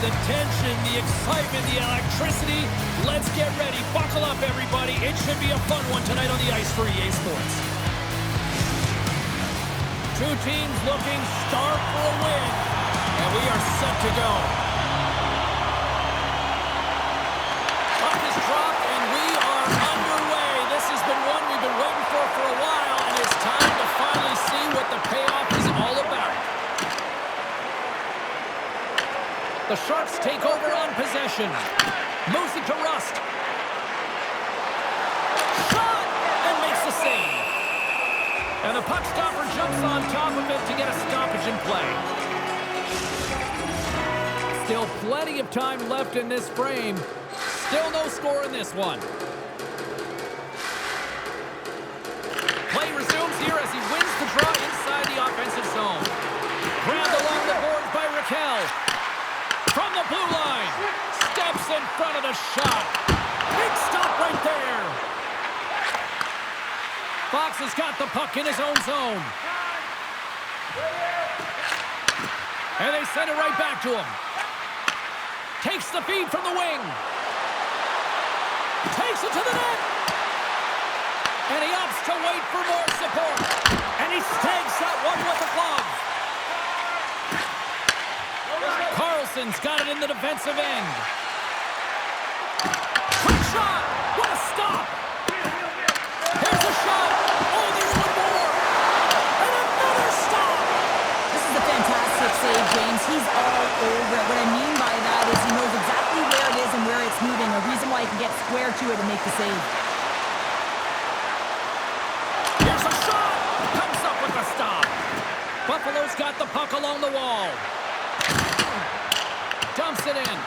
the tension, the excitement, the electricity. Let's get ready. Buckle up, everybody. It should be a fun one tonight on the ice for EA Sports. Two teams looking stark for a win, and we are set to go. Puck is dropped, and we are underway. This has been one we've been waiting for a while, and it's time to finally see what the payoff is all about. The Sharks take over on possession. Moves it to Rust. Shot! And makes the save. And the puck stopper jumps on top of it to get a stoppage in play. Still plenty of time left in this frame. Still no score in this one. Play resumes here as he wins the draw inside the offensive zone. Grabbed along the boards by Raquel. From the blue line. Steps in front of the shot. Big stop right there. Fox has got the puck in his own zone. And they send it right back to him. Takes the feed from the wing. Takes it to the net. And he opts to wait for more support. And he snags that one with the glove. Carlson's got it in the defensive end. Quick shot! What a stop! Here's a shot! Oh, there's one more! And another stop! This is a fantastic save, James. He's all over it. What I mean by that is he knows exactly where it is and where it's moving. A reason why he can get square to it and make the save. Here's a shot! Comes up with a stop. Buffalo's got the puck along the wall. Dumps it in.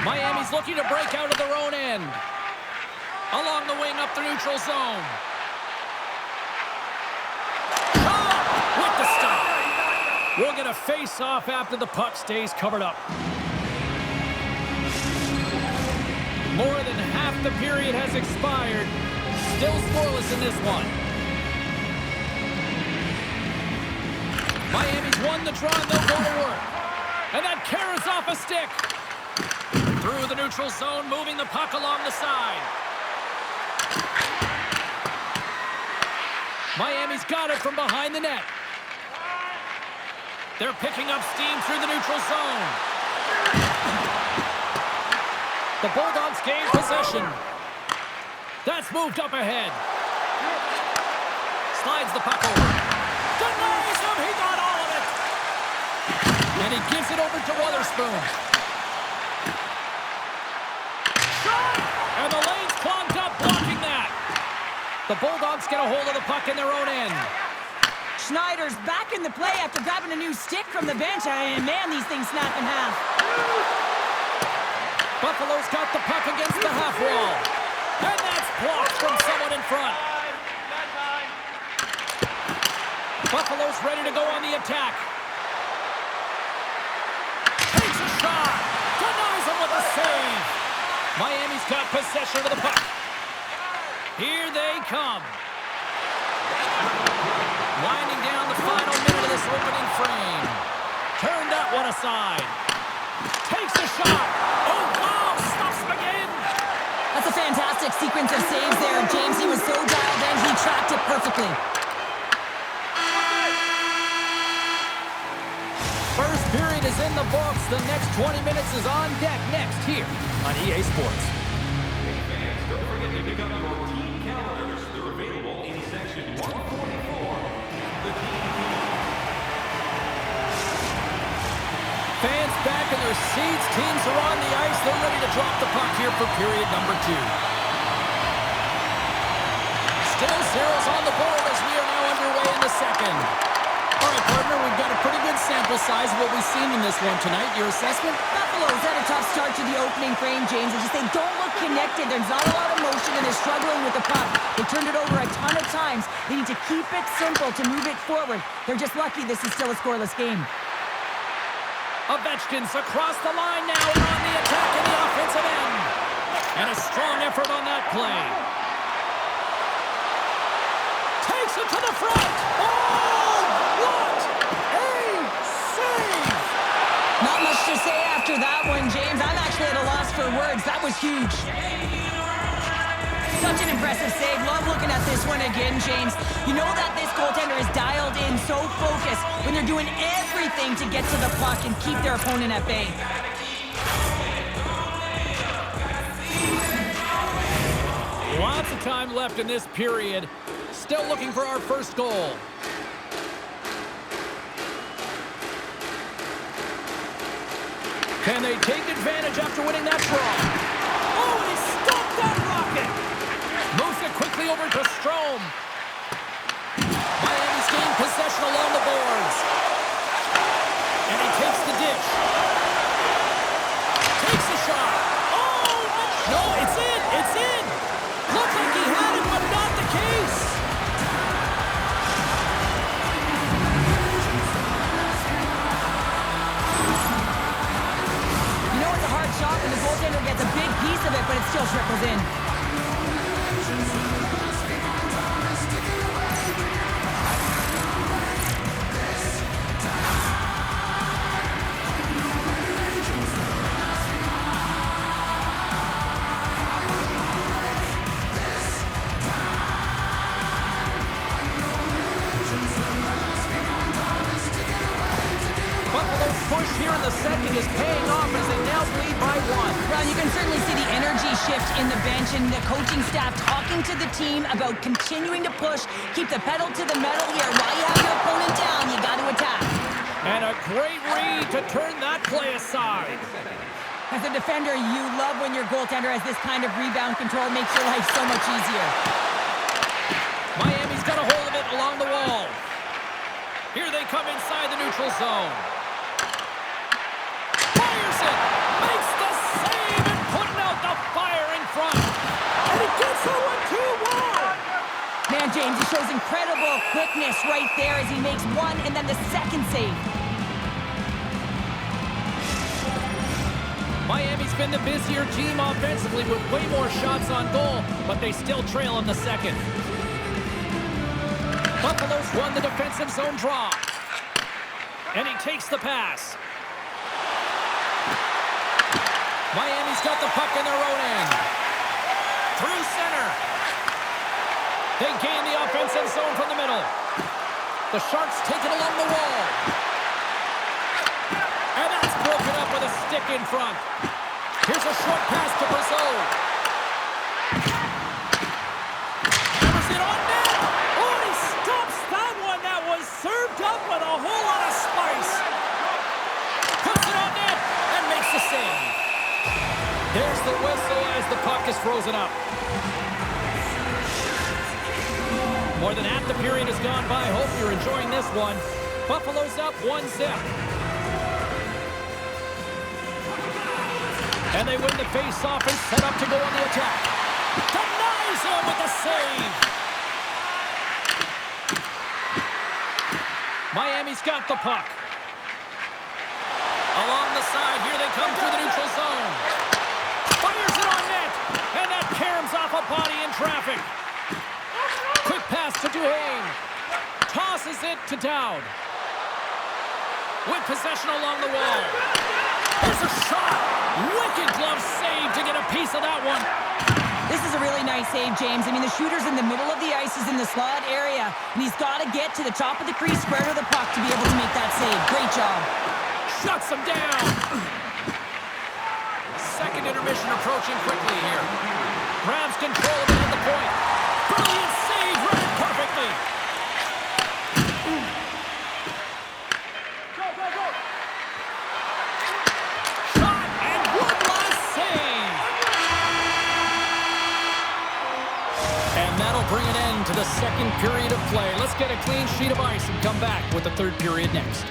Miami's looking to break out of their own end. Along the wing up the neutral zone. With the stop. We'll get a face-off after the puck stays covered up. More than half the period has expired. Still scoreless in this one. Miami's won the draw and they'll go to work. And that carries off a stick. Through the neutral zone, moving the puck along the side. Miami's got it from behind the net. They're picking up steam through the neutral zone. The Bulldogs gain possession. That's moved up ahead. Slides the puck over. Denies him, he got all of it. And he gives it over to Witherspoon. Shot! And the lane's clogged up, blocking that. The Bulldogs get a hold of the puck in their own end. Schneider's back in the play after grabbing a new stick from the bench. And man, these things snap in half. Buffalo's got the puck against the half wall. And that's blocked from someone in front. Buffalo's ready to go on the attack. Takes a shot. Denies him with a save. Miami's got possession of the puck. Here they come. Winding down the final minute of this opening frame. Turned that one aside. Takes a shot. Oh, wow. Stops him again. That's a fantastic sequence of saves there. James, he was so dialed in, he tracked it perfectly. First period is in the books. The next 20 minutes is on deck next here on EA Sports. Hey fans, don't forget to pick up your team calendars. They're available in section 144. The team. Fans back in their seats. Teams are on the ice. They're ready to drop the puck here for period number 2. Still zeros on the board as we are now underway in the second. All right, partner, we've got a pretty good sample size of what we've seen in this one tonight. Your assessment? Buffalo's had a tough start to the opening frame, James. They don't look connected. There's not a lot of motion, and they're struggling with the puck. They turned it over a ton of times. They need to keep it simple to move it forward. They're just lucky this is still a scoreless game. Ovechkin's across the line now and on the attack in the offensive end. And a strong effort on that play. Takes it to the front. Oh, what a save! to say after that one, James. I'm actually at a loss for words. That was huge. Such an impressive save. Love looking at this one again, James. You know that this goaltender is dialed in, so focused when they're doing everything to get to the puck and keep their opponent at bay. Lots of time left in this period. Still looking for our first goal. Can they take advantage after winning that draw? Oh, he stopped that rocket! Moves it quickly over to Strome. Miami's gained possession along the boards. And he takes the dish. Takes a shot. Oh, no, it's in! It's in! Looked like he had it, but not the case. You know it's a hard shot when the goaltender gets a big piece of it, but it still trickles in. Buffalo's push here in the second is paying off as they now lead by 1. Ron, you can certainly see the energy shift in the bench and the coaching staff talking to the team about continuing to push, keep the pedal to the metal here. While you have your opponent down, you got to attack. And a great read to turn that play aside. As a defender, you love when your goaltender has this kind of rebound control. Makes your life so much easier. Miami's got a hold of it along the wall. Here they come inside the neutral zone. Fires it! Makes the save and putting out the fire in front. And it gets a 1-2-1. Man, James, he shows incredible quickness right there as he makes one and then the second save. Miami's been the busier team offensively with way more shots on goal, but they still trail in the second. Buffalo's won the defensive zone draw. And he takes the pass. Miami's got the puck in their own end. Through center. They gain the offensive zone from the middle. The Sharks take it along the wall. And that's broken up with a stick in front. Here's a short pass to Brazeau. Hammers it on net. Oh, he stops that one. That was served up with a whole lot of spice. Puts it on net and makes the save. There's the whistle as the puck is frozen up. More than half the period has gone by. Hope you're enjoying this one. Buffalo's up 1-0. And they win the face-off and set up to go on the attack. Denies him with the save. Miami's got the puck. Along the side, here they come through the neutral zone. Fires it on net, and that caroms off a body in traffic. Quick pass to Duhaime. Tosses it to Dowd. With possession along the wall. There's a shot. Wicked glove save to get a piece of that one. This is a really nice save, James. I mean, the shooter's in the middle of the ice, is in the slot area, and he's got to get to the top of the crease, square to the puck to be able to make that save. Great job. Shuts him down. Second intermission approaching quickly here. Grabs control of it at the point. Brilliant save, read it perfectly. Shot and one last save. And that'll bring an end to the second period of play. Let's get a clean sheet of ice and come back with the third period next.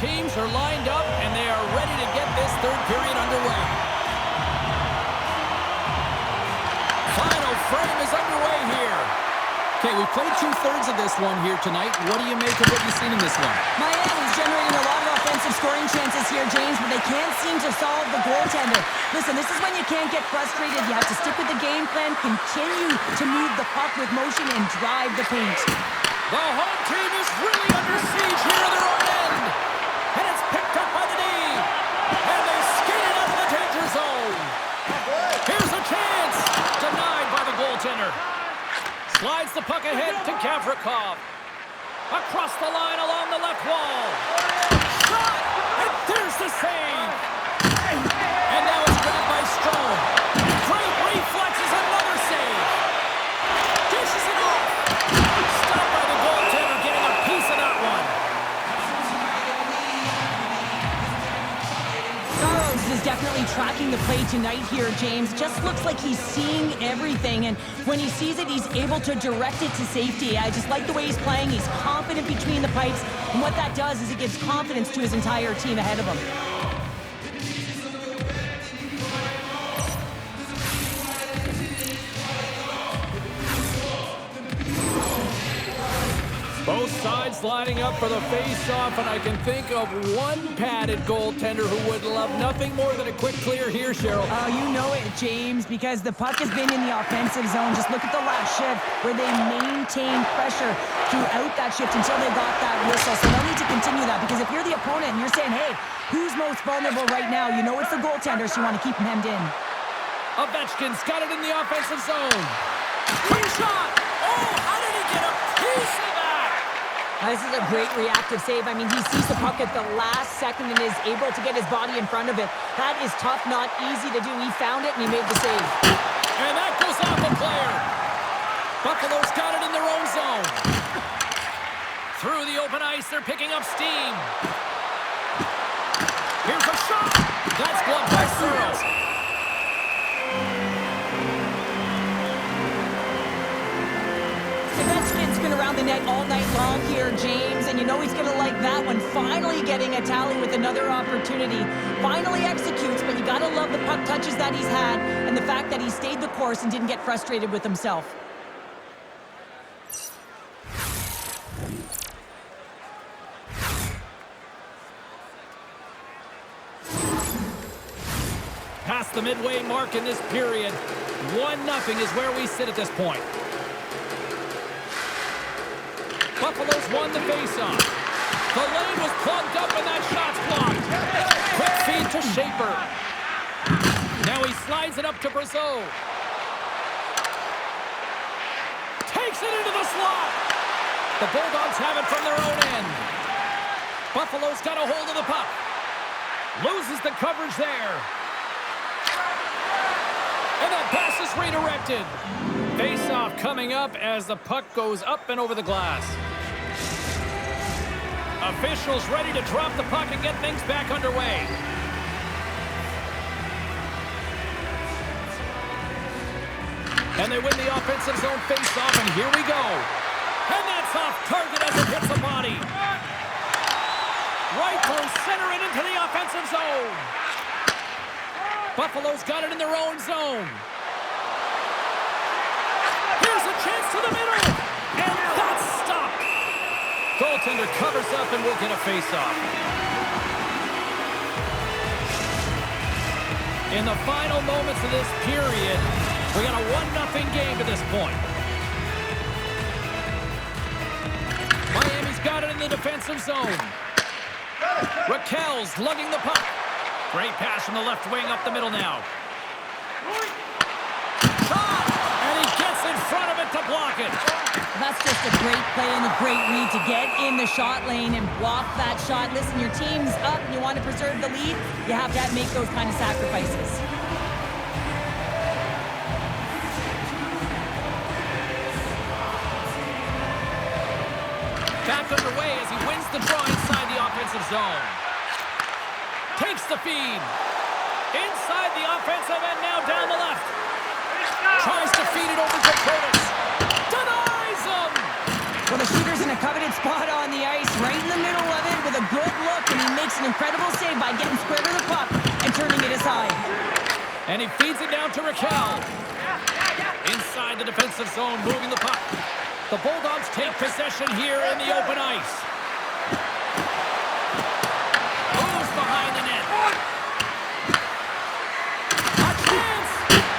Teams are lined up, and they are ready to get this third period underway. Final frame is underway here. Okay, we've played two-thirds of this one here tonight. What do you make of what you've seen in this one? Miami's generating a lot of offensive scoring chances here, James, but they can't seem to solve the goaltender. Listen, this is when you can't get frustrated. You have to stick with the game plan, continue to move the puck with motion, and drive the paint. The home team is really under siege here in their own end. And it's picked up by the D. And they skate it out of the danger zone. Here's a chance. Denied by the goaltender. Slides the puck ahead to Gavrikov. Across the line along the left wall. Shot! And there's the save. And now it's driven by Strome. Great reflexes, another save. Dishes it off. Stopped by the goaltender, getting a piece of that one. Is definitely tracking the play tonight here, James. Just looks like he's seeing everything, and when he sees it, he's able to direct it to safety. I just like the way he's playing. He's confident between the pipes, and what that does is it gives confidence to his entire team ahead of him. Both sides lining up for the face-off, and I can think of one padded goaltender who would love nothing more than a quick clear here, Cheryl. Oh, you know it, James, because the puck has been in the offensive zone. Just look at the last shift where they maintained pressure throughout that shift until they got that whistle. So they'll need to continue that, because if you're the opponent and you're saying, hey, who's most vulnerable right now? You know it's the goaltender, so you want to keep him hemmed in. Ovechkin's got it in the offensive zone. Quick shot! Oh, how did he get a piece of that? This is a great reactive save. I mean, he sees the puck at the last second and is able to get his body in front of it. That is tough, not easy to do. He found it and he made the save. And that goes off the player. Buffalo's got it in their own zone. Through the open ice, they're picking up steam. Here's a shot. That's blocked by Saros. Ovechkin's been around the net all night long here, James, and you know he's going to like that one. Finally getting a tally with another opportunity. Finally executes, but you got to love the puck touches that he's had and the fact that he stayed the course and didn't get frustrated with himself. Past the midway mark in this period. 1-0 is where we sit at this point. Buffalo's won the faceoff. The lane was plugged up and that shot's blocked. Quick feed to Schaefer. Now he slides it up to Brazeau. Takes it into the slot. The Bulldogs have it from their own end. Buffalo's got a hold of the puck. Loses the coverage there. And that pass is redirected. Face-off coming up as the puck goes up and over the glass. Officials ready to drop the puck and get things back underway. And they win the offensive zone face-off, and here we go. And that's off target as it hits the body. Right through center and into the offensive zone. Buffalo's got it in their own zone. Here's a chance to the middle. And that's stopped. Goaltender covers up and will get a face-off. In the final moments of this period, we got a 1-0 game to this point. Miami's got it in the defensive zone. Raquel's lugging the puck. Great pass from the left wing up the middle now. Shot! And he gets in front of it to block it. That's just a great play and a great read to get in the shot lane and block that shot. Listen, your team's up and you want to preserve the lead, you have to make those kind of sacrifices. Back underway as he wins the draw inside the offensive zone. Takes the feed. Inside the offensive end now down the left. Tries to feed it over to Curtis. Denies him! Well, the shooter's in a coveted spot on the ice, right in the middle of it with a good look, and he makes an incredible save by getting square to the puck and turning it aside. And he feeds it down to Raquel. Inside the defensive zone, moving the puck. The Bulldogs take possession here in the open ice. Moves behind the net. A chance!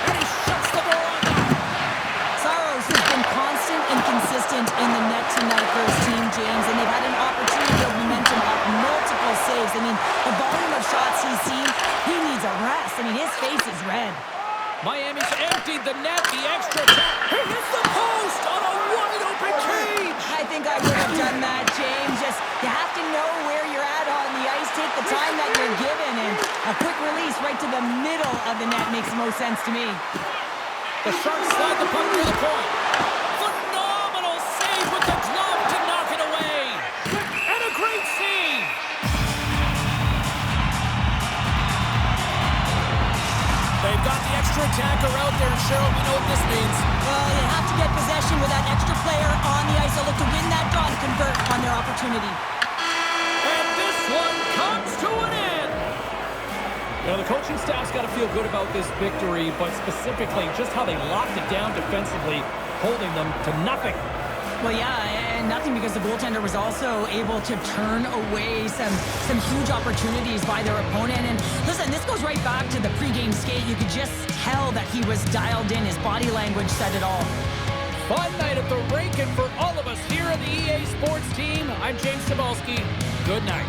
And he shuts the door on that. Saros has been constant and consistent in the net tonight for his team, James, and they've had an opportunity to build momentum off multiple saves. I mean, the volume of shots he's seen, he needs a rest. I mean, his face is red. Miami's emptied the net, the extra attack. He hits the post on a wide-open cage. I think I would have done that, James. Just, you have to know where you're at on the ice. Take the time that you're given, and a quick release right to the middle of the net makes the most sense to me. The Sharks slide the puck near the point. Phenomenal save with the glove to knock it away. And a great save. They've got the extra attacker out there, and Cheryl, we know what this means. Well, you have to get possession with that extra player on the ice. They'll look to win that draw to convert on their opportunity. And this one comes to an end. You know, the coaching staff's got to feel good about this victory, but specifically just how they locked it down defensively, holding them to nothing. Well, yeah, and nothing because the goaltender was also able to turn away some huge opportunities by their opponent. And listen, this goes right back to the pregame skate. You could just tell that he was dialed in. His body language said it all. Fun night at the rink, and for all of us here on the EA Sports team, I'm James Cebulski. Good night.